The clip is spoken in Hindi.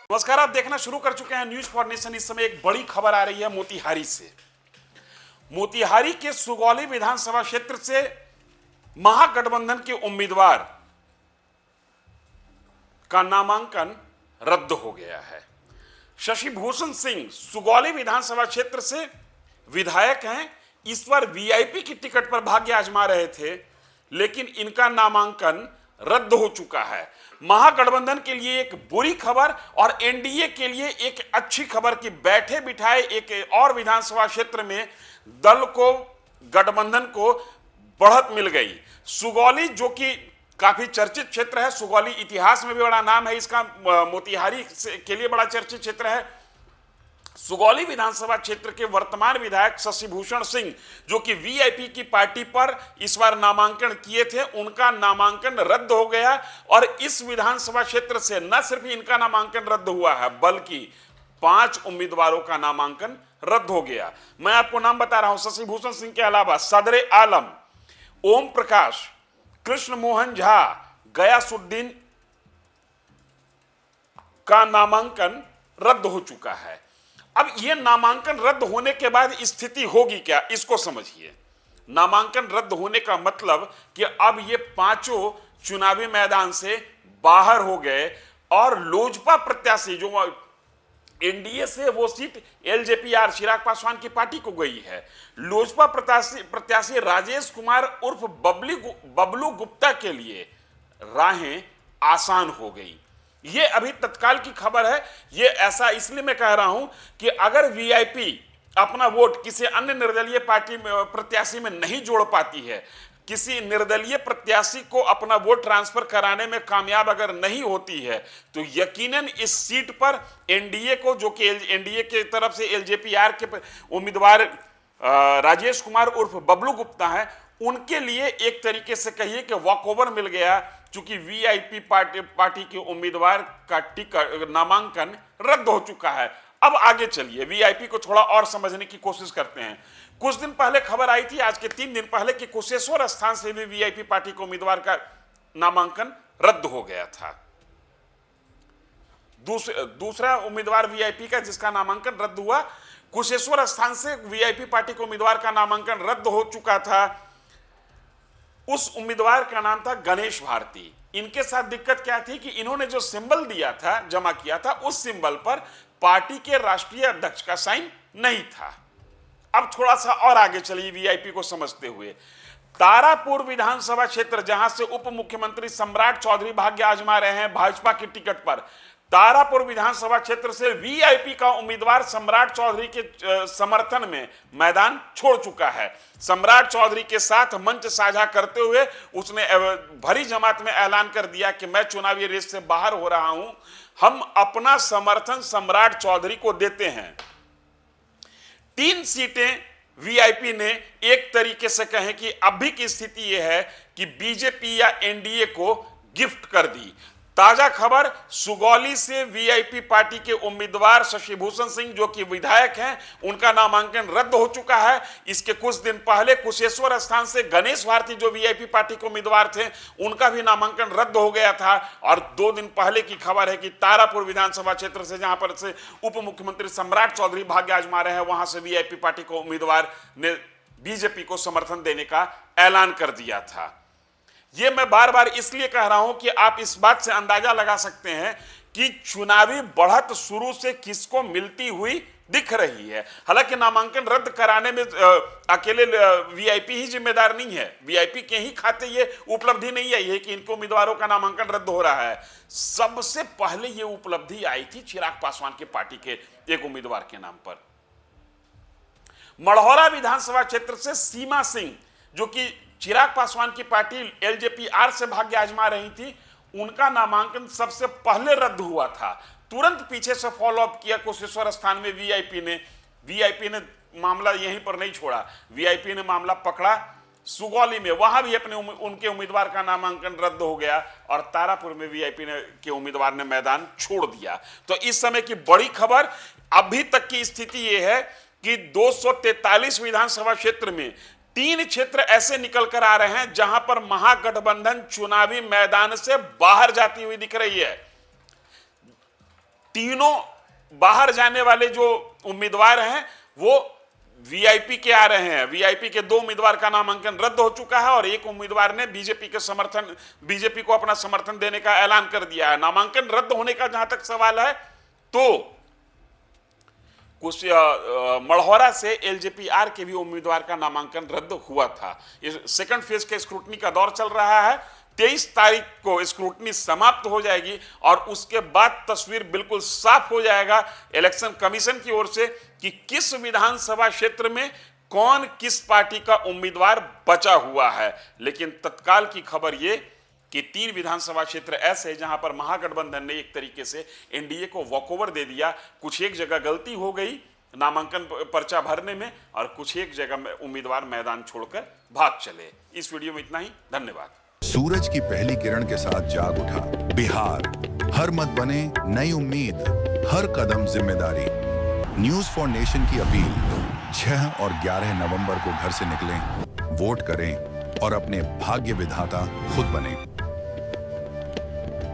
नमस्कार, आप देखना शुरू कर चुके हैं न्यूज फॉर नेशन। इस समय एक बड़ी खबर आ रही है मोतिहारी से। मोतिहारी के सुगौली विधानसभा क्षेत्र से महागठबंधन के उम्मीदवार का नामांकन रद्द हो गया है। शशि भूषण सिंह सुगौली विधानसभा क्षेत्र से विधायक हैं। इस बार वीआईपी की टिकट पर भाग्य आजमा रहे थे, लेकिन इनका नामांकन रद्द हो चुका है। महागठबंधन के लिए एक बुरी खबर और एनडीए के लिए एक अच्छी खबर कि बैठे बिठाए एक और विधानसभा क्षेत्र में दल को, गठबंधन को बढ़त मिल गई। सुगौली जो कि काफी चर्चित क्षेत्र है, सुगौली इतिहास में भी बड़ा नाम है इसका, मोतिहारी के लिए बड़ा चर्चित क्षेत्र है। सुगौली विधानसभा क्षेत्र के वर्तमान विधायक शशि भूषण सिंह, जो कि वीआईपी की पार्टी पर इस बार नामांकन किए थे, उनका नामांकन रद्द हो गया। और इस विधानसभा क्षेत्र से न सिर्फ इनका नामांकन रद्द हुआ है, बल्कि 5 उम्मीदवारों का नामांकन रद्द हो गया। मैं आपको नाम बता रहा हूं, शशि भूषण सिंह के अलावा सदर आलम, ओम प्रकाश, कृष्ण मोहन झा, गयासुद्दीन का नामांकन रद्द हो चुका है। अब यह नामांकन रद्द होने के बाद स्थिति होगी क्या, इसको समझिए। नामांकन रद्द होने का मतलब कि अब ये 5 चुनावी मैदान से बाहर हो गए और लोजपा प्रत्याशी जो एनडीए से वो सीट एलजेपी चिराग पासवान की पार्टी को गई है। लोजपा प्रत्याशी राजेश कुमार उर्फ बबलू गुप्ता के लिए राहें आसान हो गई। ये अभी तत्काल की खबर है। ये ऐसा इसलिए मैं कह रहा हूं कि अगर वीआईपी अपना वोट किसी अन्य निर्दलीय पार्टी में प्रत्याशी में नहीं जोड़ पाती है, किसी निर्दलीय प्रत्याशी को अपना वोट ट्रांसफर कराने में कामयाब अगर नहीं होती है, तो यकीनन इस सीट पर एनडीए को, जो कि एनडीए की तरफ से एलजेपीआर के उम्मीदवार राजेश कुमार उर्फ बबलू गुप्ता है, उनके लिए एक तरीके से कहिए कि वॉकओवर मिल गया, चूंकि वीआईपी पार्टी के उम्मीदवार का टिकट नामांकन रद्द हो चुका है। अब आगे चलिए, वीआईपी को थोड़ा और समझने की कोशिश करते हैं। कुछ दिन पहले खबर आई थी, आज के 3 दिन पहले, कि कुशेश्वर स्थान से भी वीआईपी पार्टी के उम्मीदवार का नामांकन रद्द हो गया था। दूसरा उम्मीदवार वीआईपी का जिसका नामांकन रद्द हुआ, कुशेश्वर स्थान से वीआईपी पार्टी के उम्मीदवार का नामांकन रद्द हो चुका था। उस उम्मीदवार का नाम था गणेश भारती। इनके साथ दिक्कत क्या थी कि इन्होंने जो सिंबल दिया था, जमा किया था, उस सिंबल पर पार्टी के राष्ट्रीय अध्यक्ष का साइन नहीं था। अब थोड़ा सा और आगे चलिए वीआईपी को समझते हुए। तारापुर विधानसभा क्षेत्र, जहां से उप मुख्यमंत्री सम्राट चौधरी भाग्य आजमा रहे हैं भाजपा की टिकट पर, तारापुर विधानसभा क्षेत्र से वीआईपी का उम्मीदवार सम्राट चौधरी के समर्थन में मैदान छोड़ चुका है। सम्राट चौधरी के साथ मंच साझा करते हुए उसने भरी जमात में ऐलान कर दिया कि मैं चुनावी रेस से बाहर हो रहा हूं, हम अपना समर्थन सम्राट चौधरी को देते हैं। 3 सीटें वीआईपी ने एक तरीके से कहें कि अभी की स्थिति यह है कि बीजेपी या एनडीए को गिफ्ट कर दी। ताजा खबर, सुगौली से वीआईपी पार्टी के उम्मीदवार शशि भूषण सिंह, जो कि विधायक हैं, उनका नामांकन रद्द हो चुका है। इसके कुछ दिन पहले कुशेश्वर स्थान से गणेश भारती, जो वीआईपी पार्टी के उम्मीदवार थे, उनका भी नामांकन रद्द हो गया था। और 2 दिन पहले की खबर है कि तारापुर विधानसभा क्षेत्र से, जहां पर से उप मुख्यमंत्री सम्राट चौधरी भाग्य आजमा रहे हैं, वहां से वीआईपी पार्टी के उम्मीदवार ने बीजेपी को समर्थन देने का ऐलान कर दिया था। यह मैं बार बार इसलिए कह रहा हूं कि आप इस बात से अंदाजा लगा सकते हैं कि चुनावी बढ़त शुरू से किसको मिलती हुई दिख रही है। हालांकि नामांकन रद्द कराने में अकेले वीआईपी ही जिम्मेदार नहीं है, वीआईपी के ही खाते ये उपलब्धि नहीं आई है कि इनके उम्मीदवारों का नामांकन रद्द हो रहा है। सबसे पहले ये उपलब्धि आई थी चिराग पासवान की पार्टी के एक उम्मीदवार के नाम पर। मढ़ौरा विधानसभा क्षेत्र से सीमा सिंह, जो कि चिराग पासवान की पार्टी एलजेपी से भाग्य आजमा रही थी, उनका नामांकन सबसे पहले रद्द हुआ था। तुरंत पीछे से फॉलो अप किया कुशेश्वर स्थान में वीआईपी ने मामला यहीं पर नहीं छोड़ा, वीआईपी ने मामला पकड़ा सुगौली में, वहां भी उनके उम्मीदवार का नामांकन रद्द हो गया और तारापुर में वीआईपी के उम्मीदवार ने मैदान छोड़ दिया। तो इस समय की बड़ी खबर, अभी तक की स्थिति यह है कि 243 विधानसभा क्षेत्र में 3 क्षेत्र ऐसे निकल कर आ रहे हैं जहां पर महागठबंधन चुनावी मैदान से बाहर जाती हुई दिख रही है। तीनों बाहर जाने वाले जो उम्मीदवार हैं वो वीआईपी के आ रहे हैं। वीआईपी के 2 उम्मीदवार का नामांकन रद्द हो चुका है और एक उम्मीदवार ने बीजेपी को अपना समर्थन देने का ऐलान कर दिया है। नामांकन रद्द होने का जहां तक सवाल है तो कुछ मढ़ौरा से एलजेपीआर के भी उम्मीदवार का नामांकन रद्द हुआ था। सेकंड फेज के स्क्रूटनी का दौर चल रहा है। 23 तारीख को स्क्रूटनी समाप्त हो जाएगी और उसके बाद तस्वीर बिल्कुल साफ हो जाएगा इलेक्शन कमीशन की ओर से कि किस विधानसभा क्षेत्र में कौन किस पार्टी का उम्मीदवार बचा हुआ है। लेकिन तत्काल की खबर यह कि 3 विधानसभा क्षेत्र ऐसे हैं जहां पर महागठबंधन ने एक तरीके से एनडीए को वॉकओवर दे दिया। कुछ एक जगह गलती हो गई नामांकन पर्चा भरने में और कुछ एक जगह उम्मीदवार मैदान छोड़कर भाग चले। इस वीडियो में इतना ही, धन्यवाद। सूरज की पहली किरण के साथ जाग उठा बिहार, हर मत बने नई उम्मीद, हर कदम जिम्मेदारी। न्यूज फॉर नेशन की अपील, 6 और 11 नवंबर को घर से निकलें, वोट करें और अपने भाग्य विधाता खुद बने।